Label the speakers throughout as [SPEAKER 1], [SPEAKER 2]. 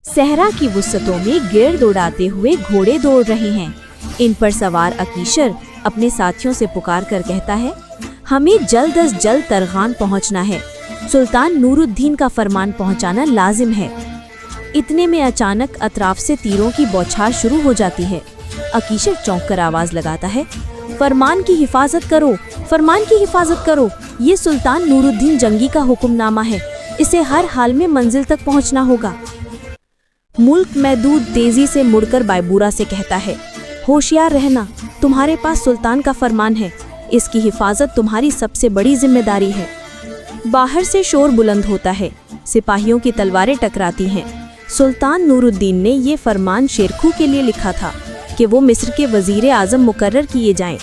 [SPEAKER 1] सहरा की वुसअतों में गिर्द उड़ाते हुए घोड़े दौड़ रहे हैं। इन पर सवार अकीशर अपने साथियों से पुकार कर कहता है, हमें जल्द अज जल्द तरगान पहुंचना है। सुल्तान नूरुद्दीन का फरमान पहुंचाना लाजिम है। इतने में अचानक अतराफ से तीरों की बौछार शुरू हो जाती है। अकीशर चौंक कर आवाज लगाता है, फरमान की हिफाजत करो, फरमान की हिफाजत करो। ये सुल्तान नूरुद्दीन जंगी का हुक्मनामा है, इसे हर हाल में मंजिल तक पहुंचना होगा। मुल्क महदूद तेजी से मुड़कर बायबूरा से कहता है, होशियार रहना, तुम्हारे पास सुल्तान का फरमान है, इसकी हिफाजत तुम्हारी सबसे बड़ी जिम्मेदारी है। बाहर से शोर बुलंद होता है, सिपाहियों की तलवारें टकराती हैं। सुल्तान नूरुद्दीन ने ये फरमान शेरखू के लिए लिखा था कि वो मिस्र के वजीर आज़म मुकर्रर किए जाएं,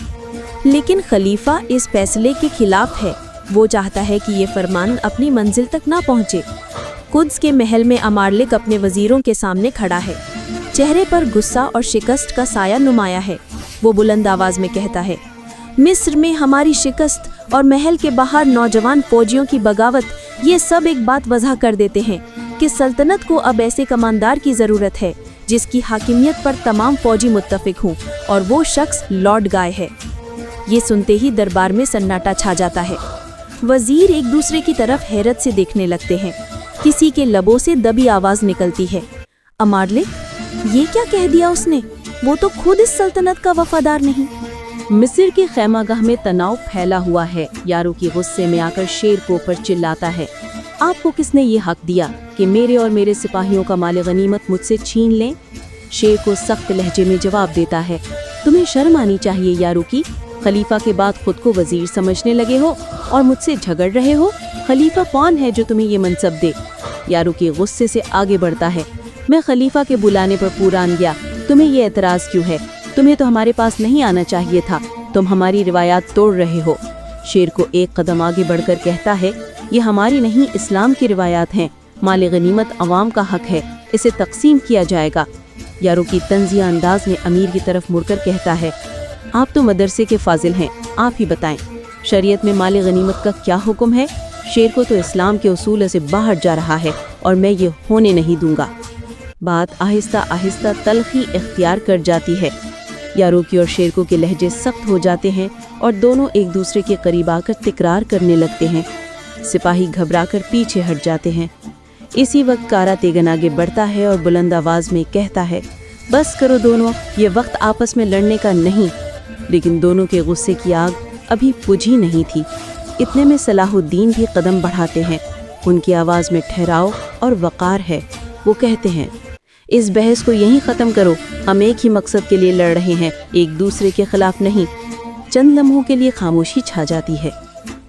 [SPEAKER 1] लेकिन खलीफा इस फैसले के खिलाफ है। वो चाहता है कि ये फरमान अपनी मंजिल तक ना पहुँचे। कुद्स के महल में अमारलिक अपने वजीरों के सामने खड़ा है। चेहरे पर गुस्सा और शिकस्त का साया नुमाया है। वो बुलंद आवाज में कहता है, मिस्र में हमारी शिकस्त और महल के बाहर नौजवान फौजियों की बगावत, ये सब एक बात वजह कर देते हैं कि सल्तनत को अब ऐसे कमांडर की ज़रूरत है जिसकी हाकिमियत पर तमाम फौजी मुत्तफिक हों, और वो शख्स लॉर्ड गाय है। ये सुनते ही दरबार में सन्नाटा छा जाता है। वजीर एक दूसरे की तरफ हैरत से देखने लगते हैं। किसी के लबों से दबी आवाज़ निकलती है, अमारलिक, ये क्या कह दिया उसने? वो तो खुद इस सल्तनत का वफादार नहीं।
[SPEAKER 2] मिस्र की खैमागाह में तनाव फैला हुआ है। यारों की गुस्से में आकर शेर को पर चिल्लाता है, आपको किसने ये हक दिया कि मेरे और मेरे सिपाहियों का माल गनीमत मुझसे छीन लें? शेर को सख्त लहजे में जवाब देता है, तुम्हें शर्म आनी चाहिए यारों की। खलीफा के बाद खुद को वजीर समझने लगे हो और मुझसे झगड़ रहे हो। खलीफा कौन है जो तुम्हें ये मनसब दे? यारों के गुस्से से आगे बढ़ता है, मैं खलीफा के बुलाने पर पूरान गया, तुम्हें ये एतराज़ क्यों है? तुम्हें तो हमारे पास नहीं आना चाहिए था, तुम हमारी रिवायात तोड़ रहे हो। शेर को एक कदम आगे बढ़कर कहता है, ये हमारी नहीं, इस्लाम की रिवायात हैं। माल गनीमत अवाम का हक है, इसे तकसीम किया जाएगा। यारों की तंजिया अंदाज में अमीर की तरफ मुड़कर कहता है, आप तो मदरसे के फाजिल हैं, आप ही बताएं, शरीयत में माल गनीमत का क्या हुक्म है? शेर को तो इस्लाम के उसूल से बाहर जा रहा है और मैं ये होने नहीं दूंगा। बात आहिस्ता आहिस्ता तलखी इख्तियार कर जाती है। यारों की और शेरको के लहजे सख्त हो जाते हैं और दोनों एक दूसरे के करीब आकर तिकरार करने लगते हैं। सिपाही घबराकर पीछे हट जाते हैं। इसी वक्त कारा तेगन आगे बढ़ता है और बुलंद आवाज में कहता है, बस करो दोनों, ये वक्त आपस में लड़ने का नहीं। लेकिन दोनों के गुस्से की आग अभी बुझी नहीं थी। इतने में सलाहुद्दीन भी कदम बढ़ाते हैं। उनकी आवाज़ में ठहराव और वक़ार है। वो कहते हैं, इस बहस को यहीं ख़त्म करो, हम एक ही मकसद के लिए लड़ रहे हैं, एक दूसरे के खिलाफ नहीं। चंद लम्हों के लिए खामोशी छा जाती है।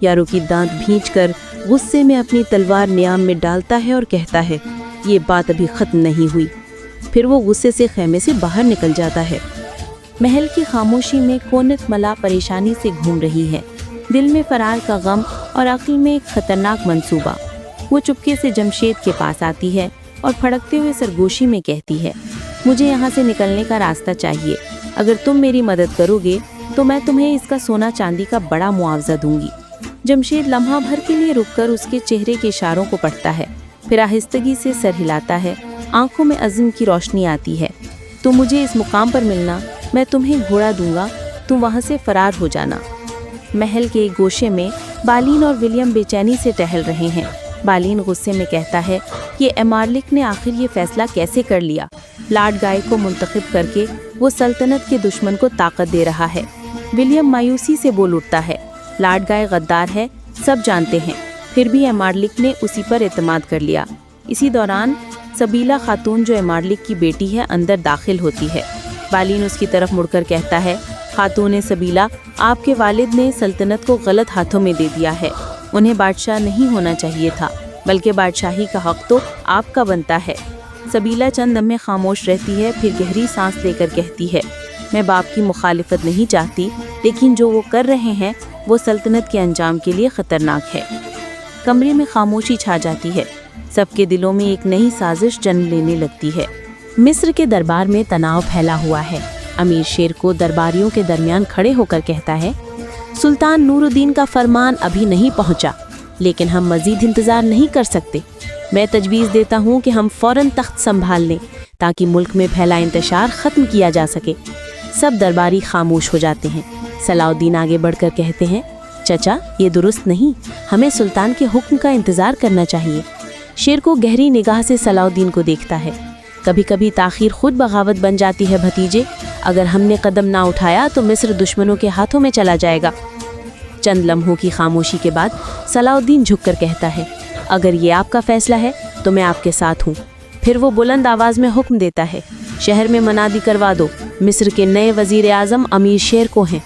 [SPEAKER 2] यारों की दांत भींचकर गुस्से में अपनी तलवार नियाम में डालता है और कहता है, ये बात अभी ख़त्म नहीं हुई। फिर वो गुस्से से खैमे से बाहर निकल जाता है। महल की खामोशी में कोनत मला परेशानी से घूम रही है। दिल में फरार का गम और अक्ल में एक खतरनाक मंसूबा। वो चुपके से जमशेद के पास आती है और फड़कते हुए सरगोशी में कहती है, मुझे यहाँ से निकलने का रास्ता चाहिए। अगर तुम मेरी मदद करोगे तो मैं तुम्हें इसका सोना चांदी का बड़ा मुआवजा दूंगी। जमशेद लम्हा भर के लिए रुककर उसके चेहरे के इशारों को पढ़ता है, फिर आहिस्तगी से सर हिलाता है। आंखों में अज़्म की रोशनी आती है। तुम मुझे इस मुकाम पर मिलना, मैं तुम्हें घोड़ा दूंगा, तुम वहाँ से फरार हो जाना। महल के एक गोशे में बालीन और विलियम बेचैनी से टहल रहे हैं। बालीन गुस्से में कहता है, ये अमारलिक ने आखिर ये फैसला कैसे कर लिया? लॉर्ड गाय को मुंतखब करके वो सल्तनत के दुश्मन को ताकत दे रहा है। विलियम मायूसी से बोल उठता है, लॉर्ड गाय गद्दार है, सब जानते हैं, फिर भी अमारलिक ने उसी पर एतमाद कर लिया। इसी दौरान सबीला खातून, जो अमारलिक की बेटी है, अंदर दाखिल होती है। बालीन उसकी तरफ मुड़कर कहता है, खातून सबीला, आपके वालिद ने सल्तनत को गलत हाथों में दे दिया है। उन्हें बादशाह नहीं होना चाहिए था, बल्कि बादशाही का हक तो आपका बनता है। सबीला चंद दम में खामोश रहती है, फिर गहरी सांस लेकर कहती है, मैं बाप की मुखालिफत नहीं चाहती, लेकिन जो वो कर रहे हैं वो सल्तनत के अंजाम के लिए ख़तरनाक है। कमरे में खामोशी छा जाती है। सबके दिलों में एक नई साजिश जन्म लेने लगती है। मिस्र के दरबार में तनाव फैला हुआ है। अमीर शेर को दरबारियों के दरमियान खड़े होकर कहता है, सुल्तान नूरुद्दीन का फरमान अभी नहीं पहुंचा, लेकिन हम मजीद इंतज़ार नहीं कर सकते। मैं तजवीज़ देता हूँ कि हम फ़ौरन तख्त संभाल लें ताकि मुल्क में फैला इंतशार ख़त्म किया जा सके। सब दरबारी खामोश हो जाते हैं। सलाहुद्दीन आगे बढ़कर कहते हैं, चचा ये दुरुस्त नहीं, हमें सुल्तान के हुक्म का इंतज़ार करना चाहिए। शेर को गहरी निगाह से सलाहुद्दीन को देखता है। कभी कभी ताख़ीर खुद बगावत बन जाती है भतीजे, अगर हमने कदम ना उठाया तो मिस्र दुश्मनों के हाथों में चला जाएगा। चंद लम्हों की खामोशी के बाद सलाहुद्दीन झुककर कहता है, अगर ये आपका फैसला है तो मैं आपके साथ हूँ। फिर वो बुलंद आवाज़ में हुक्म देता है, शहर में मनादी करवा दो, मिस्र के नए वज़ीर आज़म अमीर शेर को हैं।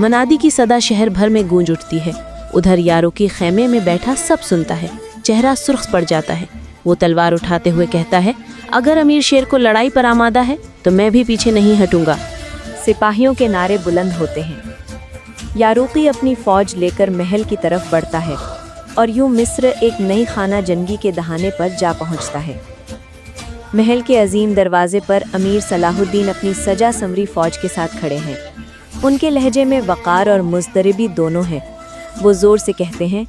[SPEAKER 2] मनादी की सदा शहर भर में गूंज उठती है। उधर यारों की खैमे में बैठा सब सुनता है। चेहरा सुर्ख पड़ जाता है। वो तलवार उठाते हुए कहता है, अगर अमीर शेर को लड़ाई पर आमादा है तो मैं भी पीछे नहीं हटूंगा।
[SPEAKER 1] सिपाहियों के नारे बुलंद होते हैं। यारूकी अपनी फौज लेकर महल की तरफ बढ़ता है और यूं मिस्र एक नई खाना जंगी के दहाने पर जा पहुंचता है। महल के अजीम दरवाजे पर अमीर सलाहुद्दीन अपनी सजा संवरी फौज के साथ खड़े हैं। उनके लहजे में वक़ार और मुज़दरिबी दोनों है। वो ज़ोर से कहते हैं,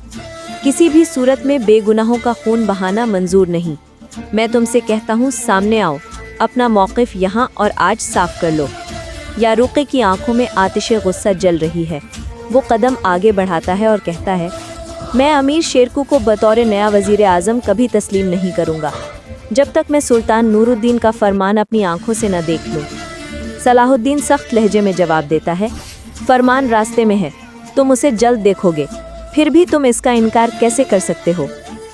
[SPEAKER 1] किसी भी सूरत में बेगुनाहों का खून बहाना मंजूर नहीं। मैं तुमसे कहता हूँ, सामने आओ, अपना मौक़िफ़ यहाँ और आज साफ कर लो। यारूकी की आंखों में आतिशे गुस्सा जल रही है। वो कदम आगे बढ़ाता है और कहता है, मैं अमीर शेरकू को बतौर नया वज़ीर आज़म कभी तस्लीम नहीं करूँगा जब तक मैं सुल्तान नूरुद्दीन का फरमान अपनी आंखों से न देख लूँ। सलाहुद्दीन सख्त लहजे में जवाब देता है, फरमान रास्ते में है, तुम उसे जल्द देखोगे, फिर भी तुम इसका इनकार कैसे कर सकते हो।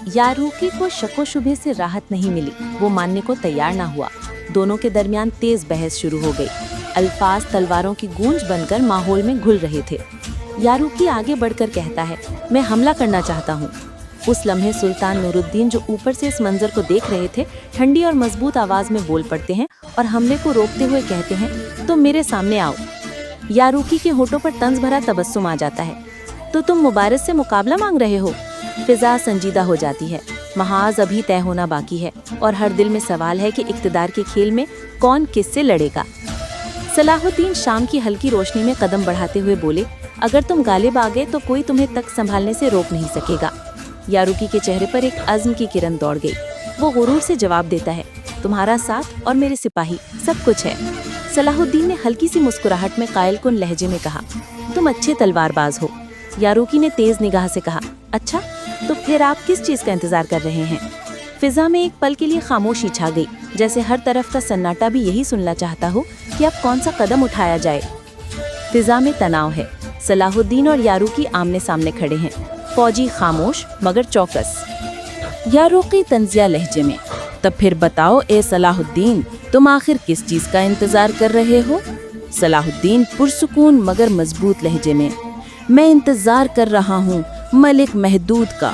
[SPEAKER 2] यारूकी को शको शुबे से राहत नहीं मिली। वो मानने को तैयार ना हुआ। दोनों के दरमियान तेज बहस शुरू हो गई। अल्फाज तलवारों की गूंज बनकर माहौल में घुल रहे थे। यारूकी आगे बढ़कर कहता है, मैं हमला करना चाहता हूँ। उस लम्हे सुल्तान नूरुद्दीन जो ऊपर से इस मंजर को देख रहे थे, ठंडी और मजबूत आवाज में बोल पड़ते हैं और हमले को रोकते हुए कहते हैं, तो मेरे सामने आओ। यारूकी के होठों पर तंज भरा तबस्सुम आ जाता है। तो तुम मुबारज़ से मुकाबला मांग रहे हो? फिजा संजीदा हो जाती है। महाज अभी तय होना बाकी है और हर दिल में सवाल है कि इक्तदार के खेल में कौन किससे लड़ेगा। सलाहुद्दीन शाम की हल्की रोशनी में कदम बढ़ाते हुए बोले, अगर तुम गालिब आ गए तो कोई तुम्हें तक संभालने से रोक नहीं सकेगा। यारूकी के चेहरे पर एक अज़्म की किरण दौड़ गई। वो गुरूर से जवाब देता है, तुम्हारा साथ और मेरे सिपाही सब कुछ है। सलाहुद्दीन ने हल्की सी मुस्कुराहट में कायलकुन लहजे में कहा, तुम अच्छे तलवारबाज हो। यारूकी ने तेज निगाह से कहा, अच्छा तो फिर आप किस चीज़ का इंतजार कर रहे हैं? फिजा में एक पल के लिए खामोशी छा गई, जैसे हर तरफ का सन्नाटा भी यही सुनना चाहता हो कि अब कौन सा कदम उठाया जाए। फिजा में तनाव है। सलाहुद्दीन और यारूकी आमने सामने खड़े हैं। फौजी खामोश मगर चौकस। यारूकी तंजिया लहजे में, तब फिर बताओ ए सलाहुद्दीन, तुम आखिर किस चीज का इंतजार कर रहे हो? सलाहुद्दीन पुरसुकून मगर मजबूत लहजे में, मैं इंतजार कर रहा हूँ मलिक महदूद का।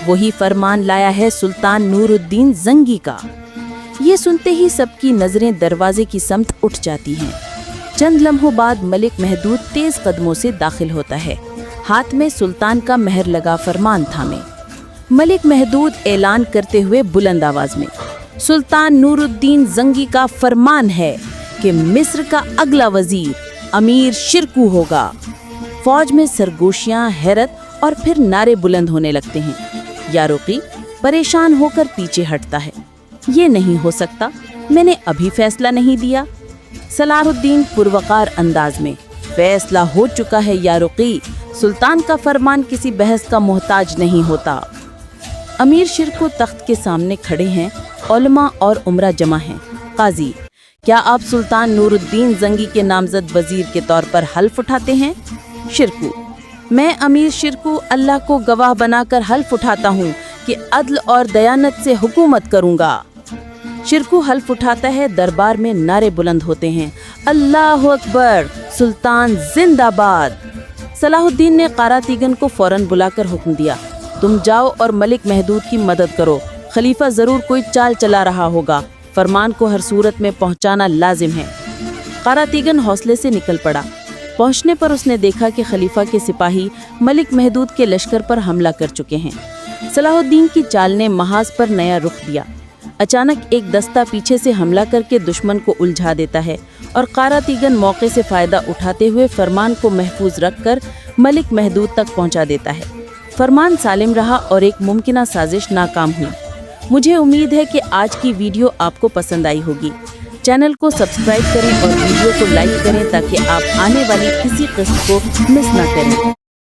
[SPEAKER 2] वही फरमान लाया है सुल्तान नूरुद्दीन जंगी का। ये सुनते ही सबकी नजरें दरवाजे की समत उठ जाती हैं। चंद लम्हों बाद मलिक महदूद तेज कदमों से दाखिल होता है, हाथ में सुल्तान का मेहर लगा फरमान थामे। मलिक महदूद ऐलान करते हुए बुलंद आवाज में, सुल्तान नूरुद्दीन जंगी का फरमान है कि मिस्र का अगला वजीर अमीर शिरकू होगा। फौज में सरगोशियां, हैरत और फिर नारे बुलंद होने लगते हैं। यारूकी परेशान होकर पीछे हटता है। ये नहीं हो सकता, मैंने अभी फैसला नहीं दिया। सलाहुद्दीन पुरवकार अंदाज में, फैसला हो चुका है यारूकी, सुल्तान का फरमान किसी बहस का मोहताज नहीं होता। अमीर शिरकू तख्त के सामने खड़े हैं। उलमा और उमरा जमा हैं। काजी, क्या आप सुल्तान नूरुद्दीन जंगी के नामजद वजीर के तौर पर हल्फ उठाते हैं? शिरकू, मैं अमीर शिरकू अल्लाह को गवाह बनाकर हल्फ उठाता हूँ कि अदल और दयानत से हुकूमत करूँगा। शिरकू हल्फ उठाता है। दरबार में नारे बुलंद होते हैं, अल्लाह अकबर, सुल्तान जिंदाबाद। सलाहुद्दीन ने कारातीगन को फौरन बुलाकर हुक्म दिया, तुम जाओ और मलिक महदूद की मदद करो। खलीफा जरूर कोई चाल चला रहा होगा, फरमान को हर सूरत में पहुंचाना लाजिम है। कारातीगन हौसले से निकल पड़ा। पहुंचने पर उसने देखा कि खलीफा के सिपाही मलिक महदूद के लश्कर पर हमला कर चुके हैं। सलाहुद्दीन की चाल ने महाज पर नया रुख दिया। अचानक एक दस्ता पीछे से हमला करके दुश्मन को उलझा देता है और कारातीगन मौके से फायदा उठाते हुए फरमान को महफूज रखकर मलिक महदूद तक पहुंचा देता है। फरमान सालिम रहा और एक मुमकिना साजिश नाकाम हुई। मुझे उम्मीद है कि आज की वीडियो आपको पसंद आई होगी। चैनल को सब्सक्राइब करें और वीडियो को लाइक करें ताकि आप आने वाली किसी किस्त को मिस ना करें।